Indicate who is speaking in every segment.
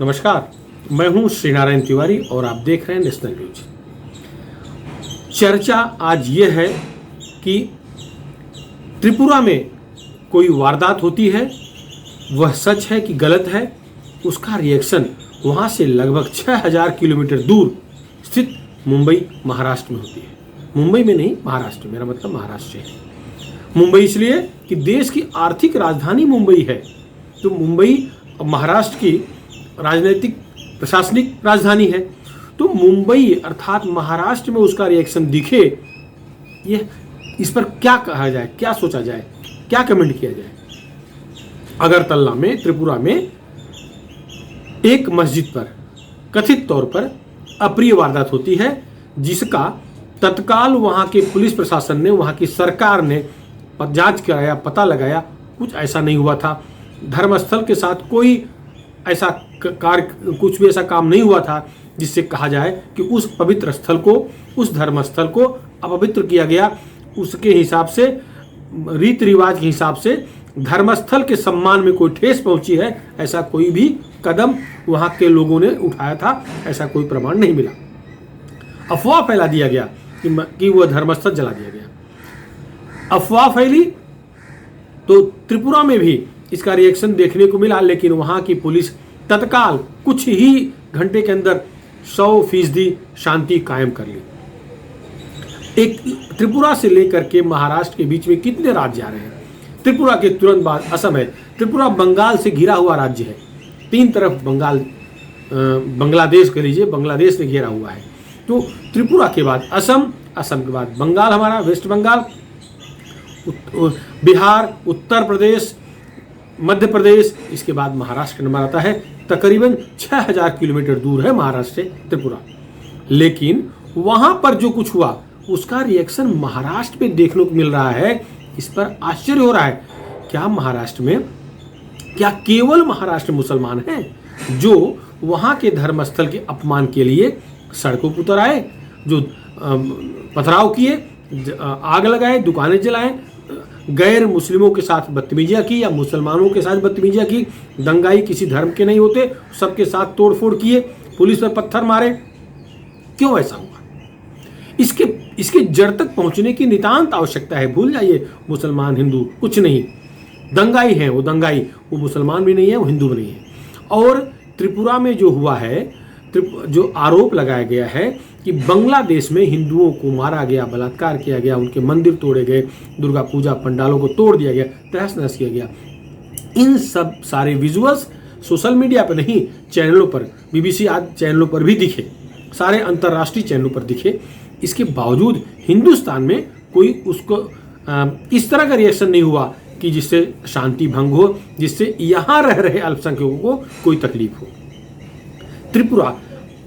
Speaker 1: नमस्कार, मैं हूं श्रीनारायण तिवारी और आप देख रहे हैं नेशनल न्यूज। चर्चा आज ये है कि त्रिपुरा में कोई वारदात होती है, वह सच है कि गलत है, उसका रिएक्शन वहां से लगभग 6000 किलोमीटर दूर स्थित मुंबई महाराष्ट्र में होती है। मुंबई में नहीं, महाराष्ट्र, मेरा मतलब महाराष्ट्र है। मुंबई इसलिए कि देश की आर्थिक राजधानी मुंबई है, तो मुंबई महाराष्ट्र की राजनीतिक प्रशासनिक राजधानी है। तो मुंबई अर्थात महाराष्ट्र में उसका रिएक्शन दिखे, ये इस पर क्या कहा जाए, क्या सोचा जाए, क्या कमेंट किया जाए। अगरतला में, त्रिपुरा में एक मस्जिद पर कथित तौर पर अप्रिय वारदात होती है, जिसका तत्काल वहां के पुलिस प्रशासन ने, वहां की सरकार ने जांच कराया, पता लगाया, कुछ ऐसा नहीं हुआ था। धर्मस्थल के साथ कोई ऐसा कार्य, कुछ भी ऐसा काम नहीं हुआ था जिससे कहा जाए कि उस पवित्र स्थल को, उस धर्मस्थल को अपवित्र किया गया। उसके हिसाब से, रीति रिवाज के हिसाब से धर्मस्थल के सम्मान में कोई ठेस पहुंची है, ऐसा कोई भी कदम वहां के लोगों ने उठाया था, ऐसा कोई प्रमाण नहीं मिला। अफवाह फैला दिया गया कि वह धर्मस्थल जला दिया गया। अफवाह फैली तो त्रिपुरा में भी इसका रिएक्शन देखने को मिला, लेकिन वहां की पुलिस तत्काल कुछ ही घंटे के अंदर 100% शांति कायम कर ली। एक त्रिपुरा से लेकर के महाराष्ट्र के बीच में कितने राज्य आ रहे हैं? त्रिपुरा के तुरंत बाद असम है। त्रिपुरा बंगाल से घिरा हुआ राज्य है, तीन तरफ बांग्लादेश कह लीजिए, बांग्लादेश ने घेरा हुआ है। तो त्रिपुरा के बाद असम, असम के बाद बंगाल, हमारा वेस्ट बंगाल, बिहार, उत्तर प्रदेश, मध्य प्रदेश, इसके बाद महाराष्ट्र नंबर आता है। तकरीबन 6000 किलोमीटर दूर है महाराष्ट्र से त्रिपुरा। लेकिन वहां पर जो कुछ हुआ उसका रिएक्शन महाराष्ट्र में देखने को मिल रहा है। इस पर आश्चर्य हो रहा है। क्या महाराष्ट्र में, क्या केवल महाराष्ट्र मुसलमान हैं जो वहां के धर्मस्थल के अपमान के लिए सड़कों पर उतर आए, जो पथराव किए, आग लगाए, दुकानें जलाए, गैर मुस्लिमों के साथ बदतमीजियां की या मुसलमानों के साथ बदतमीजियां की, दंगाई किसी धर्म के नहीं होते, सबके साथ तोड़फोड़ किए, पुलिस पर पत्थर मारे? क्यों ऐसा हुआ? इसके जड़ तक पहुंचने की नितांत आवश्यकता है। भूल जाइए मुसलमान हिंदू कुछ नहीं, दंगाई है, वो दंगाई, वो मुसलमान भी नहीं है, वो हिंदू भी नहीं है। और त्रिपुरा में जो हुआ है, जो आरोप लगाया गया है कि बांग्लादेश में हिंदुओं को मारा गया, बलात्कार किया गया, उनके मंदिर तोड़े गए, दुर्गा पूजा पंडालों को तोड़ दिया गया, तहस नहस किया गया। इन सब सारे विजुअल्स सोशल मीडिया पर नहीं, चैनलों पर, BBC आदि चैनलों पर भी दिखे, सारे अंतर्राष्ट्रीय चैनलों पर दिखे। इसके बावजूद हिंदुस्तान में कोई उसको इस तरह का रिएक्शन नहीं हुआ कि जिससे शांति भंग हो, जिससे यहाँ रह रहे अल्पसंख्यकों को कोई तकलीफ हो। त्रिपुरा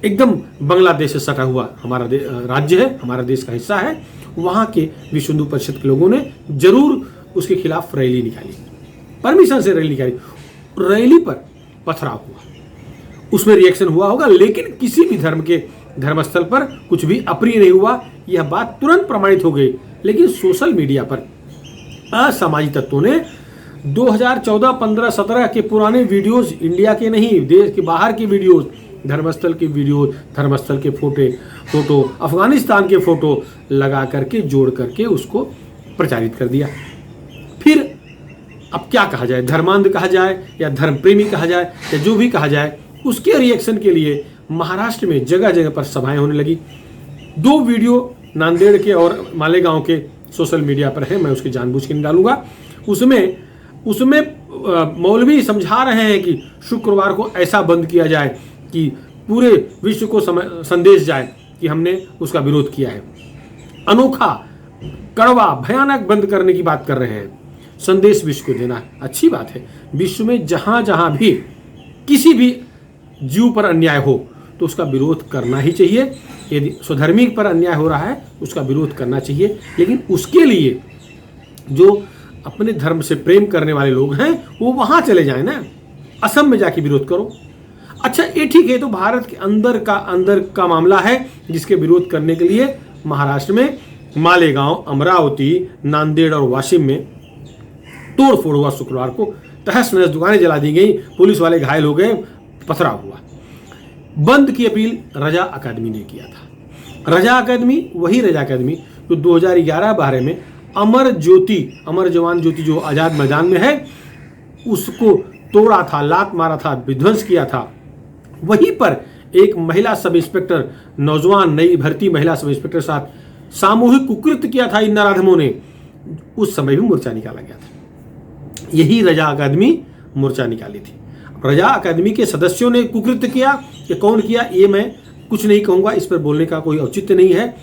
Speaker 1: एकदम बांग्लादेश से सटा हुआ हमारा राज्य है, हमारा देश का हिस्सा है। वहाँ के विश्व हिंदू परिषद के लोगों ने जरूर उसके खिलाफ रैली निकाली, परमिशन से रैली निकाली। रैली पर पथराव हुआ, उसमें रिएक्शन हुआ होगा, लेकिन किसी भी धर्म के धर्मस्थल पर कुछ भी अप्रिय नहीं हुआ। यह बात तुरंत प्रमाणित हो गई। लेकिन सोशल मीडिया पर असामाजिक तत्वों ने 2014, 15, 17 के पुराने वीडियोस, इंडिया के नहीं, देश के बाहर के वीडियोस, धर्मस्थल के वीडियो, धर्मस्थल के फोटो, अफगानिस्तान के फोटो लगा करके, जोड़ करके उसको प्रचारित कर दिया। फिर अब क्या कहा जाए, धर्मांध कहा जाए या धर्म प्रेमी कहा जाए या जो भी कहा जाए, उसके रिएक्शन के लिए महाराष्ट्र में जगह जगह पर सभाएं होने लगी। 2 वीडियो नांदेड़ के और मालेगांव के सोशल मीडिया पर है, मैं उसकी जानबूझ के नहीं डालूंगा। उसमें मौलवी समझा रहे हैं कि शुक्रवार को ऐसा बंद किया जाए कि पूरे विश्व को संदेश जाए कि हमने उसका विरोध किया है। अनोखा, कड़वा, भयानक बंद करने की बात कर रहे हैं। संदेश विश्व को देना अच्छी बात है। विश्व में जहां जहां भी किसी भी जीव पर अन्याय हो तो उसका विरोध करना ही चाहिए। यदि स्वधर्मी पर अन्याय हो रहा है उसका विरोध करना चाहिए, लेकिन उसके लिए जो अपने धर्म से प्रेम करने वाले लोग हैं वो वहां चले जाए ना, असम में जाके विरोध करो। अच्छा, ये ठीक है, तो भारत के अंदर का मामला है, जिसके विरोध करने के लिए महाराष्ट्र में मालेगांव, अमरावती, नांदेड़ और वाशिम में तोड़फोड़ हुआ। शुक्रवार को तहस नहस दुकानें जला दी गई, पुलिस वाले घायल हो गए, पथराव हुआ। बंद की अपील रजा अकादमी ने किया था। रजा अकादमी वही रजा अकादमी जो 2011-12 में अमर जवान ज्योति जो आज़ाद मैदान में है उसको तोड़ा था, लात मारा था, विध्वंस किया था। वहीं पर एक महिला सब इंस्पेक्टर, नौजवान नई भर्ती महिला सब इंस्पेक्टर साथ सामूहिक कुकृत्य किया था इन नराधमों ने। उस समय भी मोर्चा निकाला गया था। यही रजा अकादमी मोर्चा निकाली थी। रजा अकादमी के सदस्यों ने कुकृत्य किया कि कौन किया ये मैं कुछ नहीं कहूँगा, इस पर बोलने का कोई औचित्य नहीं है।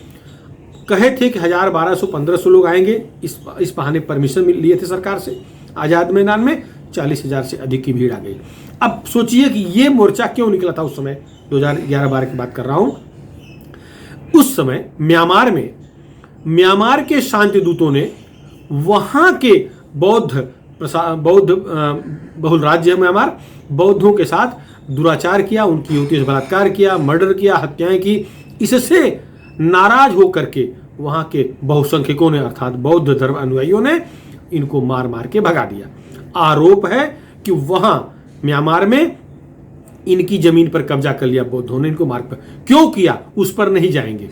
Speaker 1: कहे थे कि 1000, 1200, 1500 लोग आएंगे। इस बहाने परमिशन लिए थे सरकार से। आज़ाद मैदान में 40,000 से अधिक की भीड़ आ गई। अब सोचिए कि ये मोर्चा क्यों निकला था उस समय, 2011-12 की बात कर रहा हूं। उस समय म्यांमार के शांति दूतों ने वहां के बौद्ध बहुल राज्य है म्यांमार, बौद्धों के साथ दुराचार किया, उनकी युवतियों से बलात्कार किया, मर्डर किया, हत्याएं की। इससे नाराज होकर के वहां के बहुसंख्यकों ने अर्थात बौद्ध धर्म अनुयायियों ने इनको मार मार के भगा दिया। आरोप है कि वहां म्यांमार में इनकी जमीन पर कब्जा कर लिया बौद्धों ने। इनको मार कर क्यों किया उस पर नहीं जाएंगे।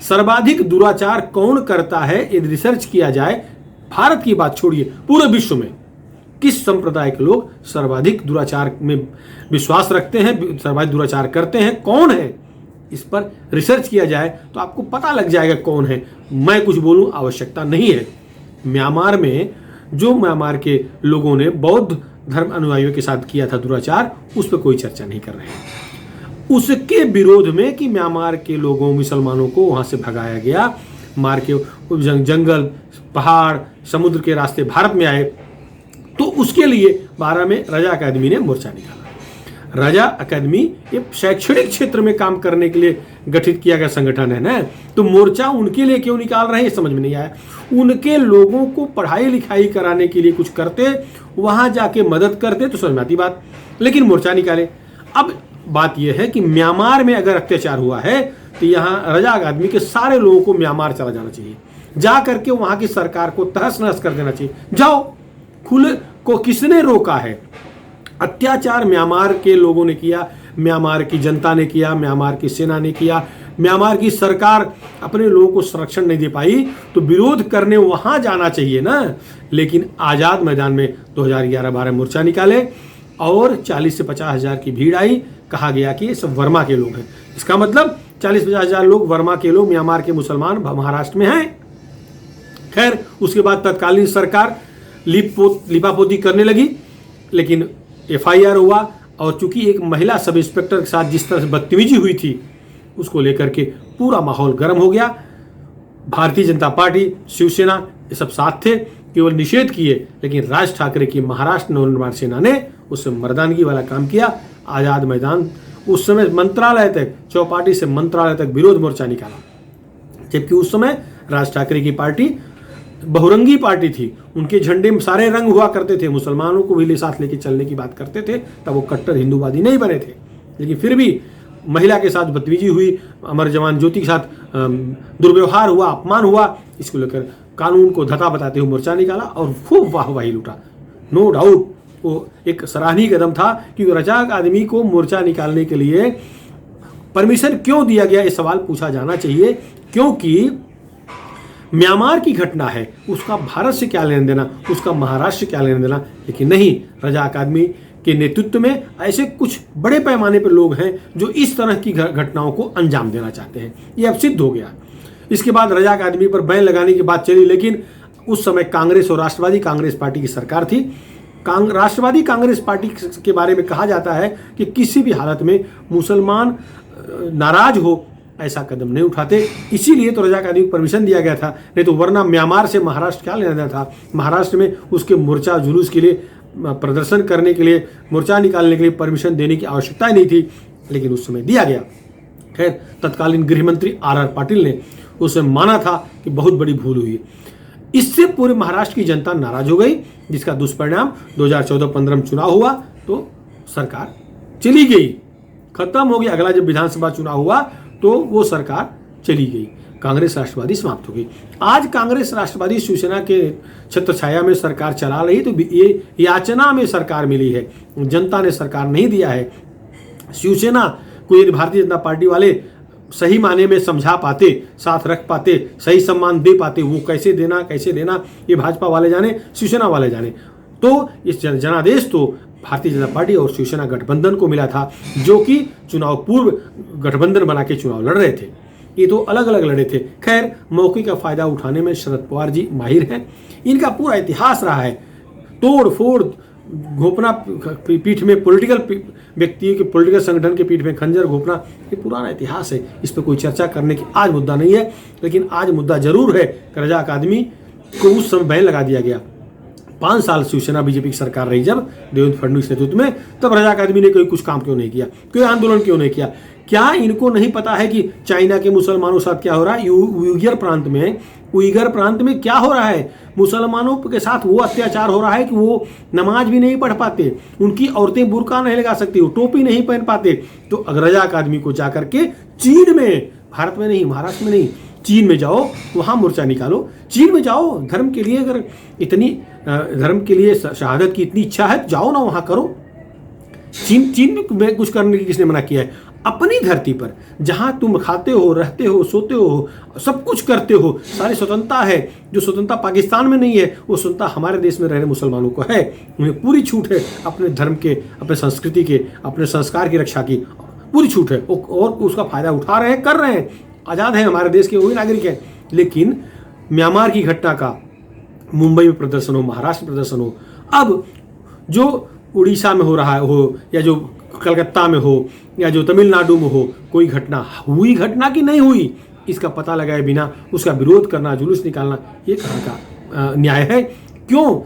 Speaker 1: सर्वाधिक दुराचार कौन करता है यदि रिसर्च किया जाए, भारत की बात छोड़िए, पूरे विश्व में किस संप्रदाय के लोग सर्वाधिक दुराचार में विश्वास रखते हैं, सर्वाधिक दुराचार करते हैं, कौन है, इस पर रिसर्च किया जाए तो आपको पता लग जाएगा कौन है। मैं कुछ बोलूं आवश्यकता नहीं है। म्यांमार में जो म्यांमार के लोगों ने बौद्ध धर्म अनुयायियों के साथ किया था दुराचार, उस पर कोई चर्चा नहीं कर रहे हैं। उसके विरोध में कि म्यांमार के लोगों मुसलमानों को वहां से भगाया गया, मार के जंगल, पहाड़, समुद्र के रास्ते भारत में आए, तो उसके लिए 12 में रजा अकादमी ने मोर्चा निकाला। रजा अकादमी ये शैक्षणिक क्षेत्र में काम करने के लिए गठित किया गया संगठन है ना, तो मोर्चा उनके लिए क्यों निकाल रहे हैं ये समझ में नहीं आया। उनके लोगों को पढ़ाई लिखाई कराने के लिए कुछ करते, वहां जाके मदद करते तो समझ में आती बात, लेकिन मोर्चा निकाले। अब बात यह है कि म्यांमार में अगर अत्याचार हुआ है तो यहाँ रजा अकादमी के सारे लोगों को म्यांमार चला जाना चाहिए, जा करके वहां की सरकार को तहस नहस कर देना चाहिए। जाओ, खुले को किसने रोका है? अत्याचार म्यांमार के लोगों ने किया, म्यांमार की जनता ने किया, म्यांमार की सेना ने किया। म्यांमार की सरकार अपने लोगों को संरक्षण नहीं दे पाई तो विरोध करने वहां जाना चाहिए ना। लेकिन आज़ाद मैदान में 2011-12 मोर्चा निकाले और 40 से 50 हजार की भीड़ आई। कहा गया कि ये सब वर्मा के लोग हैं। इसका मतलब 40-50 हजार लोग वर्मा के लोग, म्यांमार के मुसलमान महाराष्ट्र में हैं। खैर, उसके बाद तत्कालीन सरकार लिपापोती करने लगी, लेकिन FIR हुआ और चूंकि एक महिला सब इंस्पेक्टर के साथ जिस तरह से बदतमीजी हुई थी उसको लेकर के पूरा माहौल गर्म हो गया। भारतीय जनता पार्टी, शिवसेना ये सब साथ थे, केवल निषेध किए, लेकिन राज ठाकरे की महाराष्ट्र नवनिर्माण सेना ने उससे मर्दानगी वाला काम किया। आज़ाद मैदान उस समय मंत्रालय तक, चौपाटी से मंत्रालय तक विरोध मोर्चा निकाला, जबकि उस समय राज ठाकरे की पार्टी बहुरंगी पार्टी थी। उनके झंडे में सारे रंग हुआ करते थे, मुसलमानों को भी साथ लेके चलने की बात करते थे, तब वो कट्टर हिंदूवादी नहीं बने थे। लेकिन फिर भी महिला के साथ बदतमीजी हुई, अमर जवान ज्योति के साथ दुर्व्यवहार हुआ, अपमान हुआ, इसको लेकर कानून को धता बताते हुए मोर्चा निकाला और खूब वाहवाही लूटा। नो डाउट वो एक सराहनीय कदम था, क्योंकि रजा अकादमी को मोर्चा निकालने के लिए परमिशन क्यों दिया गया, ये सवाल पूछा जाना चाहिए। क्योंकि म्यांमार की घटना है, उसका भारत से क्या लेना देना, उसका महाराष्ट्र से क्या लेना देना। लेकिन नहीं, रजा अकादमी के नेतृत्व में ऐसे कुछ बड़े पैमाने पर लोग हैं जो इस तरह की घटनाओं को अंजाम देना चाहते हैं। ये अब सिद्ध हो गया। इसके बाद रजा अकादमी पर बैन लगाने की बात चली, लेकिन उस समय कांग्रेस और राष्ट्रवादी कांग्रेस पार्टी की सरकार थी। राष्ट्रवादी कांग्रेस पार्टी के बारे में कहा जाता है कि किसी भी हालत में मुसलमान नाराज हो ऐसा कदम नहीं उठाते, इसीलिए तो रजा अकादमी को परमिशन दिया गया था। नहीं तो वरना म्यांमार से महाराष्ट्र क्या लेना देना था। महाराष्ट्र में उसके मोर्चा जुलूस के लिए, प्रदर्शन करने के लिए, मोर्चा निकालने के लिए परमिशन देने की आवश्यकता ही नहीं थी, लेकिन उस समय दिया गया। खैर, तत्कालीन गृह मंत्री RR पाटिल ने उस समय माना था कि बहुत बड़ी भूल हुई। इससे पूरे महाराष्ट्र की जनता नाराज हो गई, जिसका दुष्परिणाम 2014-15 में चुनाव हुआ तो सरकार चली गई, खत्म हो गया। अगला जब विधानसभा चुनाव हुआ तो वो सरकार चली गई, कांग्रेस राष्ट्रवादी समाप्त हो गई। आज कांग्रेस राष्ट्रवादी शिवसेना के छत्र छाया में सरकार चला रही, तो ये याचना में सरकार मिली है, जनता ने सरकार नहीं दिया है। शिवसेना को यदि भारतीय जनता पार्टी वाले सही माने में समझा पाते, साथ रख पाते, सही सम्मान दे पाते, वो कैसे देना ये भाजपा वाले जाने, शिवसेना वाले जाने। तो इस जनादेश तो भारतीय जनता पार्टी और शिवसेना गठबंधन को मिला था, जो कि चुनाव पूर्व गठबंधन बना के चुनाव लड़ रहे थे। ये तो अलग अलग लड़े थे। खैर, मौके का फायदा उठाने में शरद पवार जी माहिर हैं। इनका पूरा इतिहास रहा है, तोड़ फोड़, घोपना पीठ में, पॉलिटिकल व्यक्ति के पॉलिटिकल संगठन के पीठ में खंजर घोपना, ये पुराना इतिहास है। इस पर कोई चर्चा करने की आज मुद्दा नहीं है। लेकिन आज मुद्दा जरूर है कि रजा अकादमी को उस समय बैन लगा दिया गया। 5 साल शिवसेना बीजेपी की सरकार रही जब देवेंद्र फडणवीस के नेतृत्व में, तब रजा अकादमी ने कोई कुछ काम क्यों नहीं किया, कोई आंदोलन क्यों नहीं किया? क्या इनको नहीं पता है कि चाइना के मुसलमानों के साथ क्या हो रहा है? उइगर प्रांत में क्या हो रहा है? मुसलमानों के साथ वो अत्याचार हो रहा है कि वो नमाज भी नहीं पढ़ पाते, उनकी औरतें बुर्का नहीं लगा सकती, वो टोपी नहीं पहन पाते। तो रजा अकादमी को जाकर के चीन में, भारत में नहीं, महाराष्ट्र में नहीं, चीन में जाओ, वहां मोर्चा निकालो। चीन में जाओ, धर्म के लिए, अगर इतनी धर्म के लिए शहादत की इतनी इच्छा है तो जाओ ना, वहां करो। चीन में कुछ करने की किसने मना किया है? अपनी धरती पर, जहां तुम खाते हो, रहते हो, सोते हो, सब कुछ करते हो, सारी स्वतंत्रता है। जो स्वतंत्रता पाकिस्तान में नहीं है, वो स्वतंत्रता हमारे देश में रह रहे मुसलमानों को है। उन्हें पूरी छूट है अपने धर्म के, अपने संस्कृति के, अपने संस्कार की रक्षा की पूरी छूट है, और उसका फायदा उठा रहे हैं, कर रहे हैं, आज़ाद हैं, हमारे देश के वही नागरिक हैं। लेकिन म्यांमार की घटना का मुंबई में प्रदर्शन हो, महाराष्ट्र में प्रदर्शन हो, अब जो उड़ीसा में हो रहा है हो, या जो कलकत्ता में हो, या जो तमिलनाडु में हो, कोई घटना हुई, घटना की नहीं हुई, इसका पता लगाए बिना उसका विरोध करना, जुलूस निकालना, ये कहाँ का न्याय है? क्यों?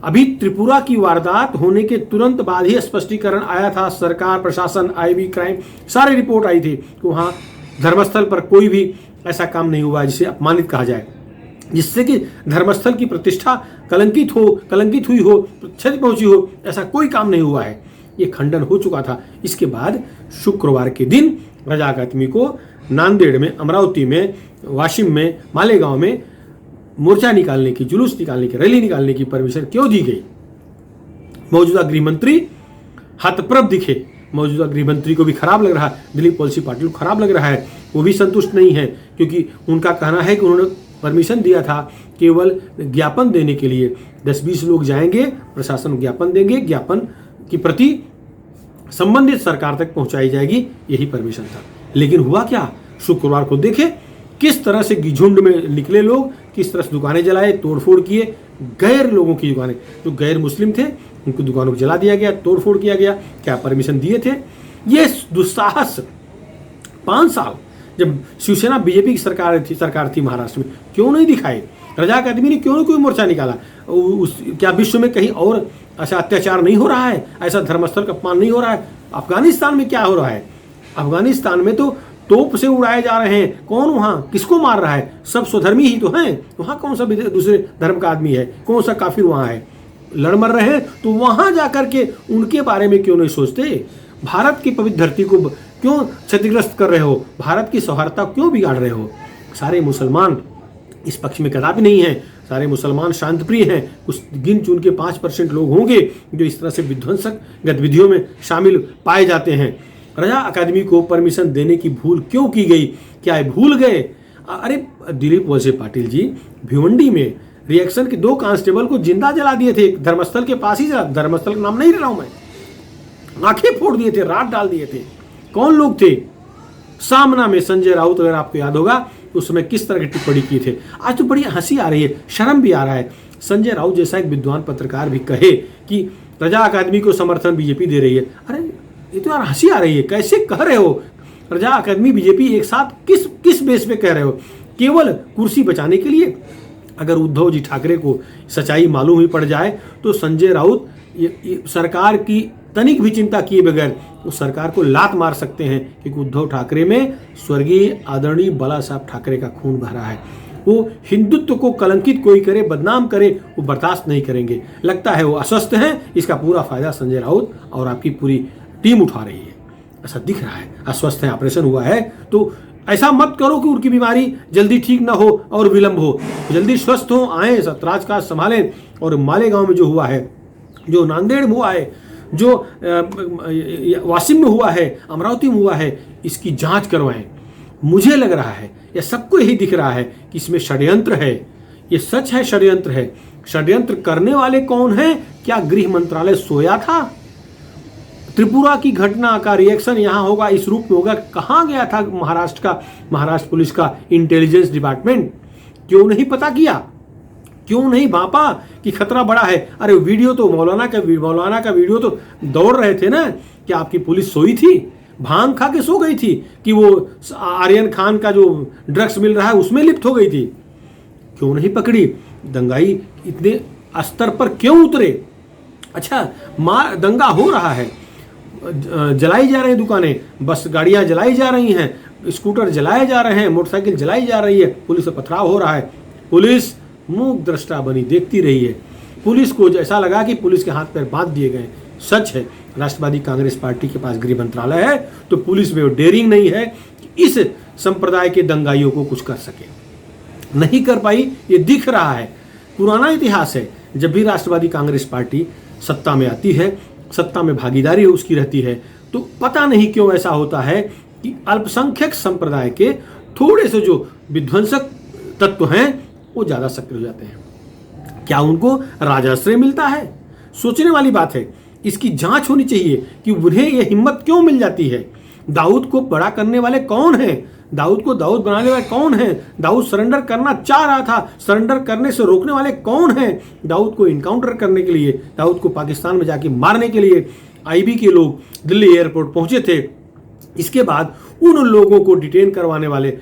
Speaker 1: अभी त्रिपुरा की वारदात होने के तुरंत बाद ही स्पष्टीकरण आया था। सरकार, प्रशासन, आईबी, क्राइम, सारी रिपोर्ट आई थी कि वहाँ धर्मस्थल पर कोई भी ऐसा काम नहीं हुआ जिसे अपमानित कहा जाए, जिससे कि धर्मस्थल की प्रतिष्ठा कलंकित हुई हो, क्षति पहुंची हो, ऐसा कोई काम नहीं हुआ है। ये खंडन हो चुका था। इसके बाद शुक्रवार के दिन रजा अकादमी को नांदेड़ में, अमरावती में, वाशिम में, मालेगांव में मोर्चा निकालने की, जुलूस निकालने की, रैली निकालने की परमिशन क्यों दी गई? मौजूदा गृह मंत्री हतप्रभ दिखे। मौजूदा गृह मंत्री को भी खराब लग रहा है, दिलीप वलसी पाटिल को खराब लग रहा है, वो भी संतुष्ट नहीं है, क्योंकि उनका कहना है कि उन्होंने परमिशन दिया था केवल ज्ञापन देने के लिए। 10-20 लोग जाएंगे, प्रशासन ज्ञापन देंगे, ज्ञापन की प्रति संबंधित सरकार तक पहुंचाई जाएगी, यही परमिशन था। लेकिन हुआ क्या? शुक्रवार को देखे किस तरह से झुंड में निकले लोग, किस तरह से दुकानें जलाए, तोड़फोड़ किए। गैर लोगों की दुकानें, जो गैर मुस्लिम थे, उनकी दुकानों को जला दिया गया, तोड़फोड़ किया गया। क्या परमिशन दिए थे? ये दुस्साहस 5 साल जब शिवसेना बीजेपी की सरकार थी महाराष्ट्र में, क्यों नहीं दिखाए? रजा अकादमी ने क्यों नहीं कोई मोर्चा निकाला? क्या विश्व में कहीं और ऐसा अत्याचार नहीं हो रहा है? ऐसा धर्मस्थल का अपमान नहीं हो रहा है? अफगानिस्तान में क्या हो रहा है? अफगानिस्तान में तो तोप से उड़ाए जा रहे हैं। कौन वहाँ किसको मार रहा है? सब स्वधर्मी ही तो हैं। वहाँ कौन सा दूसरे धर्म का आदमी है? कौन सा काफिर वहाँ है? लड़ मर रहे हैं, तो वहाँ जाकर के उनके बारे में क्यों नहीं सोचते? भारत की पवित्र धरती को क्यों क्षतिग्रस्त कर रहे हो? भारत की सौहार्दता क्यों बिगाड़ रहे हो? सारे मुसलमान इस पक्ष में कदापि नहीं है। सारे मुसलमान शांतिप्रिय हैं। कुछ गिन चुन के 5% लोग होंगे जो इस तरह से विध्वंसक गतिविधियों में शामिल पाए जाते हैं। रजा अकादमी को परमिशन देने की भूल क्यों की गई? क्या ये भूल गए? अरे दिलीप वलसे पाटिल जी भिवंडी में रिएक्शन के 2 कांस्टेबल को जिंदा जला दिए थे, धर्मस्थल के पास ही जला। धर्मस्थल का नाम नहीं ले रहा हूं मैं, आंखें फोड़ दिए थे, रात डाल दिए थे। कौन लोग थे? सामना में संजय राउत, अगर आपको याद होगा उस समय किस तरह की टिप्पणी की थे। आज तो बड़ी हंसी आ रही है, शर्म भी आ रहा है। संजय राउत जैसा एक विद्वान पत्रकार भी कहे कि रजा अकादमी को समर्थन बीजेपी दे रही है। अरे ये तो यार हंसी आ रही है, कैसे कह रहे हो? रजा अकादमी बीजेपी एक साथ किस बेस पे कह रहे हो? केवल कुर्सी बचाने के लिए? अगर उद्धव जी ठाकरे को सच्चाई मालूम ही पड़ जाए तो संजय राउत ये सरकार की तनिक भी चिंता किए बगैर उस सरकार को लात मार सकते हैं, क्योंकि उद्धव ठाकरे में स्वर्गीय आदरणीय बाला साहब ठाकरे का खून बह रहा है। वो हिंदुत्व को कलंकित कोई करे, बदनाम करे, वो बर्दाश्त नहीं करेंगे। लगता है वो अस्वस्थ हैं, इसका पूरा फायदा संजय राउत और आपकी पूरी टीम उठा रही है। ऐसा दिख रहा है, अस्वस्थ है, ऑपरेशन हुआ है। तो ऐसा मत करो कि उनकी बीमारी जल्दी ठीक ना हो और विलंब हो। जल्दी स्वस्थ हो, आए, राजकाज संभालें। और मालेगांव में जो हुआ है, जो नांदेड़ में हुआ है, जो वाशिम में हुआ है, अमरावती में हुआ है, इसकी जांच करवाएं। मुझे लग रहा है, या सबको यही दिख रहा है कि इसमें षड्यंत्र है। ये सच है, षड्यंत्र है। षड्यंत्र करने वाले कौन हैं? क्या गृह मंत्रालय सोया था? त्रिपुरा की घटना का रिएक्शन यहां होगा, इस रूप में होगा। कहां गया था महाराष्ट्र पुलिस का इंटेलिजेंस डिपार्टमेंट? क्यों नहीं पता किया? क्यों नहीं भापा कि खतरा बड़ा है? अरे वीडियो तो मौलाना का वीडियो तो दौड़ रहे थे ना कि आपकी पुलिस सोई थी, भांग खा के सो गई थी कि वो आर्यन खान का जो ड्रग्स मिल रहा है उसमें लिप्त हो गई थी। क्यों नहीं पकड़ी? दंगाई इतने स्तर पर क्यों उतरे? अच्छा, दंगा हो रहा है, जलाई जा रही दुकानें, बस गाड़ियां जलाई जा रही हैं, स्कूटर जलाए जा रहे हैं, मोटरसाइकिल जलाई जा रही है, पुलिस से पथराव हो रहा है। पुलिस मूक दृष्टा बनी देखती रही है। पुलिस को जैसा लगा कि पुलिस के हाथ पैर बांध दिए गए। सच है, राष्ट्रवादी कांग्रेस पार्टी के पास गृह मंत्रालय है तो पुलिस में डेयरिंग नहीं है कि इस संप्रदाय के दंगाइयों को कुछ कर सके। नहीं कर पाई, ये दिख रहा है। पुराना इतिहास है, जब भी राष्ट्रवादी कांग्रेस पार्टी सत्ता में आती है, सत्ता में भागीदारी उसकी रहती है, तो पता नहीं क्यों ऐसा होता है कि अल्पसंख्यक संप्रदाय के थोड़े से जो विध्वंसक तत्व हैं वो ज्यादा सक्रिय हो जाते हैं। क्या उनको राजाश्रय मिलता है? सोचने वाली बात है। इसकी जांच होनी चाहिए कि उन्हें यह हिम्मत क्यों मिल जाती है। दाऊद को बड़ा करने वाले कौन हैं? दाऊद को दाऊद बनाने वाले कौन हैं? दाऊद सरेंडर करना चाह रहा था, सरेंडर करने से रोकने वाले कौन हैं? दाऊद को इनकाउंटर करने के लिए, दाऊद को पाकिस्तान में जाके मारने के लिए आईबी के लोग दिल्ली एयरपोर्ट पहुंचे थे। इसके बाद उन लोगों को डिटेन करवाने वाले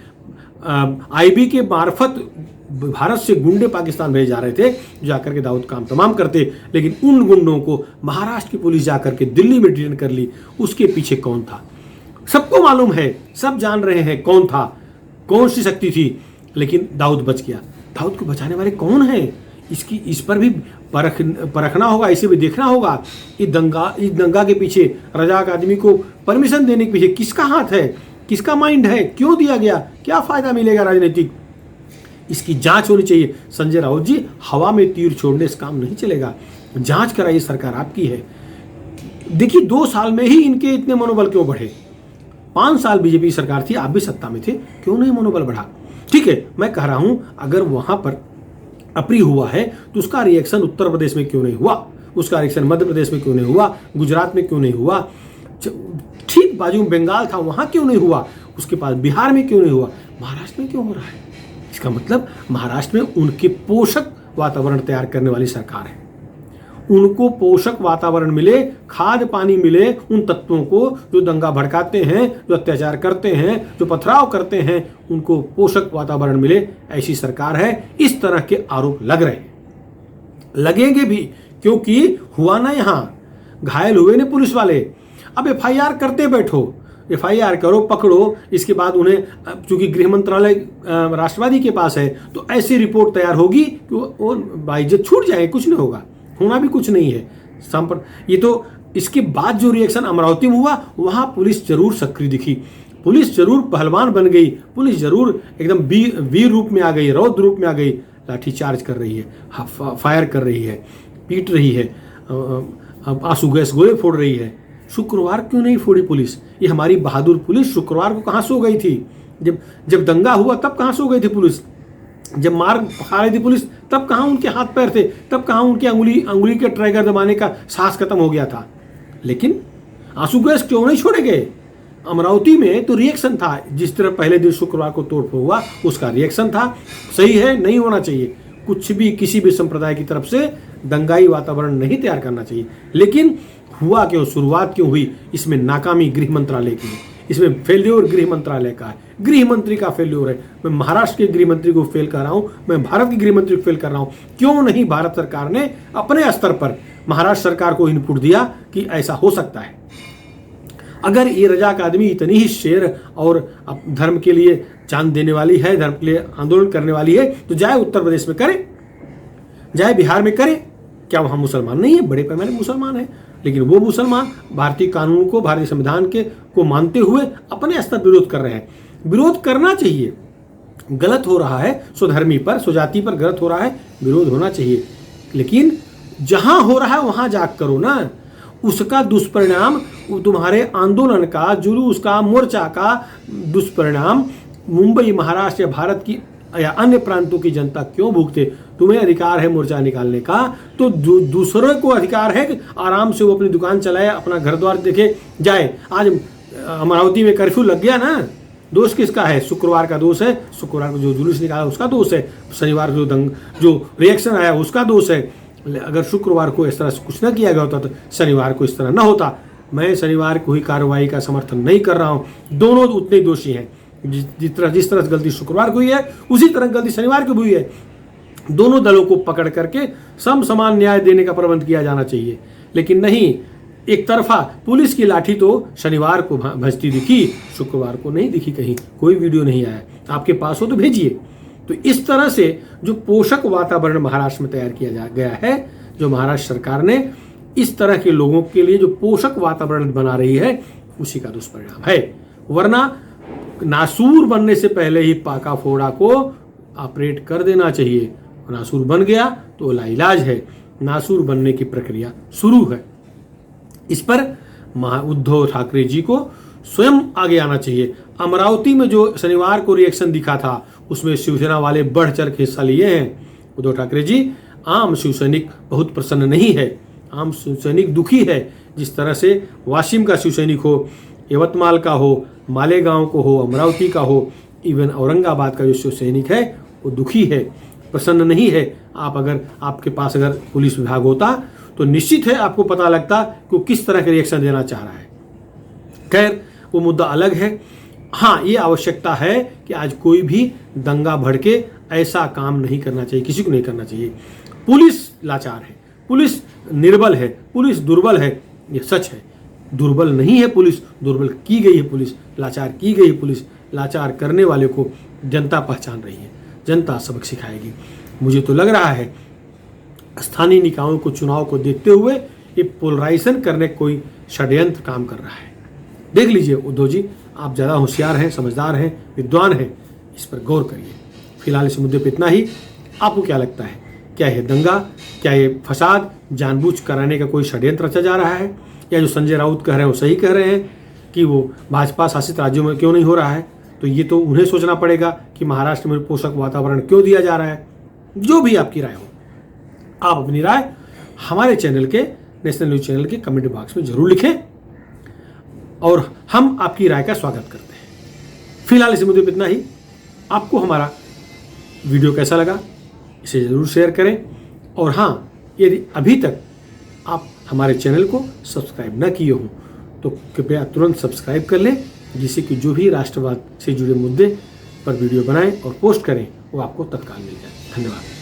Speaker 1: आईबी के मार्फत भारत से गुंडे पाकिस्तान भेजे जा रहे थे, जाकर के दाऊद काम तमाम करते। लेकिन उन गुंडों को महाराष्ट्र की पुलिस जाकर के दिल्ली में डिटेन कर ली। उसके पीछे कौन था? सबको मालूम है, सब जान रहे हैं कौन था, कौन सी शक्ति थी। लेकिन दाऊद बच गया। दाऊद को बचाने वाले कौन हैं? इस पर भी परखना होगा, इसे भी देखना होगा। इस दंगा के पीछे, रजाक आदमी को परमिशन देने के पीछे किसका हाथ है, किसका माइंड है, क्यों दिया गया, क्या फायदा मिलेगा राजनीतिक? इसकी जांच होनी चाहिए। संजय राउत जी, हवा में तीर छोड़ने से काम नहीं चलेगा। जांच कराइए, सरकार आपकी है। देखिए 2 साल में ही इनके इतने मनोबल क्यों बढ़े? 5 साल बीजेपी सरकार थी, आप भी सत्ता में थे, क्यों नहीं मनोबल बढ़ा? ठीक है, मैं कह रहा हूं अगर वहां पर अप्रिय हुआ है तो उसका रिएक्शन उत्तर प्रदेश में क्यों नहीं हुआ? उसका रिएक्शन मध्य प्रदेश में क्यों नहीं हुआ? गुजरात में क्यों नहीं हुआ? ठीक बाजू में बंगाल था, वहां क्यों नहीं हुआ? उसके पास बिहार में क्यों नहीं हुआ? महाराष्ट्र में क्यों हो रहा है? इसका मतलब महाराष्ट्र में उनके पोषक वातावरण तैयार करने वाली सरकार है। उनको पोषक वातावरण मिले, खाद पानी मिले उन तत्वों को जो दंगा भड़काते हैं, जो अत्याचार करते हैं, जो पथराव करते हैं, उनको पोषक वातावरण मिले, ऐसी सरकार है। इस तरह के आरोप लग रहे हैं, लगेंगे भी, क्योंकि हुआ ना, यहां घायल हुए ने पुलिस वाले। अब एफआईआर करते बैठो, एफआईआर करो, पकड़ो, इसके बाद उन्हें, चूंकि गृह मंत्रालय राष्ट्रवादी के पास है, तो ऐसी रिपोर्ट तैयार होगी कि वो बाइज्जत छूट जाए, कुछ नहीं होगा, होना भी कुछ नहीं है। ये तो इसके बाद जो रिएक्शन अमरावती में हुआ, वहां पुलिस जरूर सक्रिय दिखी, पुलिस जरूर पहलवान बन गई, पुलिस जरूर एकदम वीर रूप में आ गई, रौद्र रूप में आ गई, लाठीचार्ज कर रही है, फायर कर रही है, पीट रही है, आंसू गैस गोले फोड़ रही है। शुक्रवार क्यों नहीं फोड़ी पुलिस? ये हमारी बहादुर पुलिस शुक्रवार को कहाँ सो गई थी? जब दंगा हुआ तब कहाँ सो गई थी पुलिस? जब मार खा रही थी पुलिस तब कहाँ उनके हाथ पैर थे? तब कहाँ उनके अंगुली के ट्रैगर दबाने का साहस खत्म हो गया था? लेकिन आंसू गैस क्यों नहीं छोड़े गए? अमरावती में तो रिएक्शन था, जिस तरह पहले दिन शुक्रवार को तोड़फोड़ हुआ उसका रिएक्शन था। सही है, नहीं होना चाहिए कुछ भी, किसी भी संप्रदाय की तरफ से दंगाई वातावरण नहीं तैयार करना चाहिए। लेकिन हुआ क्यों, शुरुआत क्यों हुई? इसमें नाकामी गृह मंत्रालय की है, इसमें फेल्योर गृह मंत्रालय का है, गृह मंत्री का फेल्योर है। मैं महाराष्ट्र के गृह मंत्री को फेल कर रहा हूं, मैं भारत के गृह मंत्री को फेल कर रहा हूं। क्यों नहीं भारत सरकार ने अपने स्तर पर महाराष्ट्र सरकार को इनपुट दिया कि ऐसा हो सकता है? अगर ये रजाक आदमी इतनी ही शेर और धर्म के लिए जान देने वाली है, धर्म के लिए आंदोलन करने वाली है, तो जाए उत्तर प्रदेश में करे, जाए बिहार में करे। क्या वहां मुसलमान नहीं है? बड़े पैमाने मुसलमान है, लेकिन वो मुसलमान भारतीय कानून को, भारतीय संविधान के को मानते हुए अपने स्तर पर विरोध कर रहे हैं। विरोध करना चाहिए, गलत हो रहा है, स्वधर्मी पर, स्वजाति पर गलत हो रहा है, विरोध होना चाहिए। लेकिन जहां हो रहा है वहां जाग करो ना, उसका दुष्परिणाम, तुम्हारे आंदोलन का, जुलूस का, मोर्चा का दुष्परिणाम मुंबई, महाराष्ट्र या भारत की या अन्य प्रांतों की जनता क्यों भुगते? तुम्हें अधिकार है मोर्चा निकालने का, तो दूसरों को अधिकार है कि आराम से वो अपनी दुकान चलाए, अपना घर द्वार देखे जाए। आज अमरावती में कर्फ्यू लग गया ना, दोष किसका है? शुक्रवार का दोष है, शुक्रवार को जो जुलूस निकाला उसका दोष है, शनिवार को जो रिएक्शन आया उसका दोष है। अगर शुक्रवार को इस तरह से कुछ ना किया गया होता तो शनिवार को इस तरह ना होता। मैं शनिवार को हुई कार्रवाई का समर्थन नहीं कर रहा हूँ, दोनों उतने दोषी हैं। जिस तरह से गलती शुक्रवार को हुई है उसी तरह गलती शनिवार को हुई है। दोनों दलों को पकड़ करके समान न्याय देने का प्रबंध किया जाना चाहिए, लेकिन नहीं, एक तरफा। पुलिस की लाठी तो शनिवार को भजती दिखी, शुक्रवार को नहीं दिखी, कहीं कोई वीडियो नहीं आया। आपके पास हो तो भेजिए। तो इस तरह से जो पोषक वातावरण महाराष्ट्र में तैयार किया गया है, जो महाराष्ट्र सरकार ने इस तरह के लोगों के लिए जो पोषक वातावरण बना रही है, उसी का दुष्परिणाम है। वरना नासूर बनने से पहले ही पाका फोड़ा को ऑपरेट कर देना चाहिए। नासूर बन गया तो लाइलाज है, नासूर बनने की प्रक्रिया शुरू है। इस पर उद्धव ठाकरे जी को स्वयं आगे आना चाहिए। अमरावती में जो शनिवार को रिएक्शन दिखा था उसमें शिवसेना वाले बढ़ चढ़ के हिस्सा लिए हैं। उद्धव ठाकरे जी, आम शिवसैनिक बहुत प्रसन्न नहीं है, आम शिवसैनिक दुखी है। जिस तरह से वाशिम का शिवसैनिक हो, यवतमाल का हो, मालेगांव को हो, अमरावती का हो, इवन औरंगाबाद का जो शिवसैनिक है वो दुखी है, प्रसन्न नहीं है। अगर आपके पास अगर पुलिस विभाग होता तो निश्चित है आपको पता लगता कि वो किस तरह के रिएक्शन देना चाह रहा है। खैर, वो मुद्दा अलग है। हाँ, ये आवश्यकता है कि आज कोई भी दंगा भड़के ऐसा काम नहीं करना चाहिए, किसी को नहीं करना चाहिए। पुलिस लाचार है, पुलिस निर्बल है, पुलिस दुर्बल है, ये सच है। दुर्बल नहीं है पुलिस, दुर्बल की गई है पुलिस, लाचार की गई है पुलिस। लाचार करने वाले को जनता पहचान रही है, जनता सबक सिखाएगी। मुझे तो लग रहा है स्थानीय निकायों को, चुनाव को देखते हुए ये पोलराइजेशन करने कोई षड्यंत्र काम कर रहा है। देख लीजिए उद्धव जी, आप ज़्यादा होशियार हैं, समझदार हैं, विद्वान हैं, इस पर गौर करिए। फिलहाल इस मुद्दे पर इतना ही। आपको क्या लगता है, क्या ये दंगा, क्या ये फसाद जानबूझ कराने का कोई षड्यंत्र रचा जा रहा है, या जो संजय राउत कह रहे हैं वो सही कह रहे हैं कि वो भाजपा शासित राज्यों में क्यों नहीं हो रहा है? तो ये तो उन्हें सोचना पड़ेगा कि महाराष्ट्र में पोषक वातावरण क्यों दिया जा रहा है। जो भी आपकी राय हो, आप अपनी राय हमारे चैनल के, नेशनल न्यूज चैनल के कमेंट बॉक्स में जरूर लिखें और हम आपकी राय का स्वागत करते हैं। फिलहाल इस मुद्दे पर इतना ही। आपको हमारा वीडियो कैसा लगा इसे ज़रूर शेयर करें, और हाँ, यदि अभी तक आप हमारे चैनल को सब्सक्राइब न किए हों तो कृपया तुरंत सब्सक्राइब कर लें, जिससे कि जो भी राष्ट्रवाद से जुड़े मुद्दे पर वीडियो बनाएं और पोस्ट करें वो आपको तत्काल मिल जाए। धन्यवाद।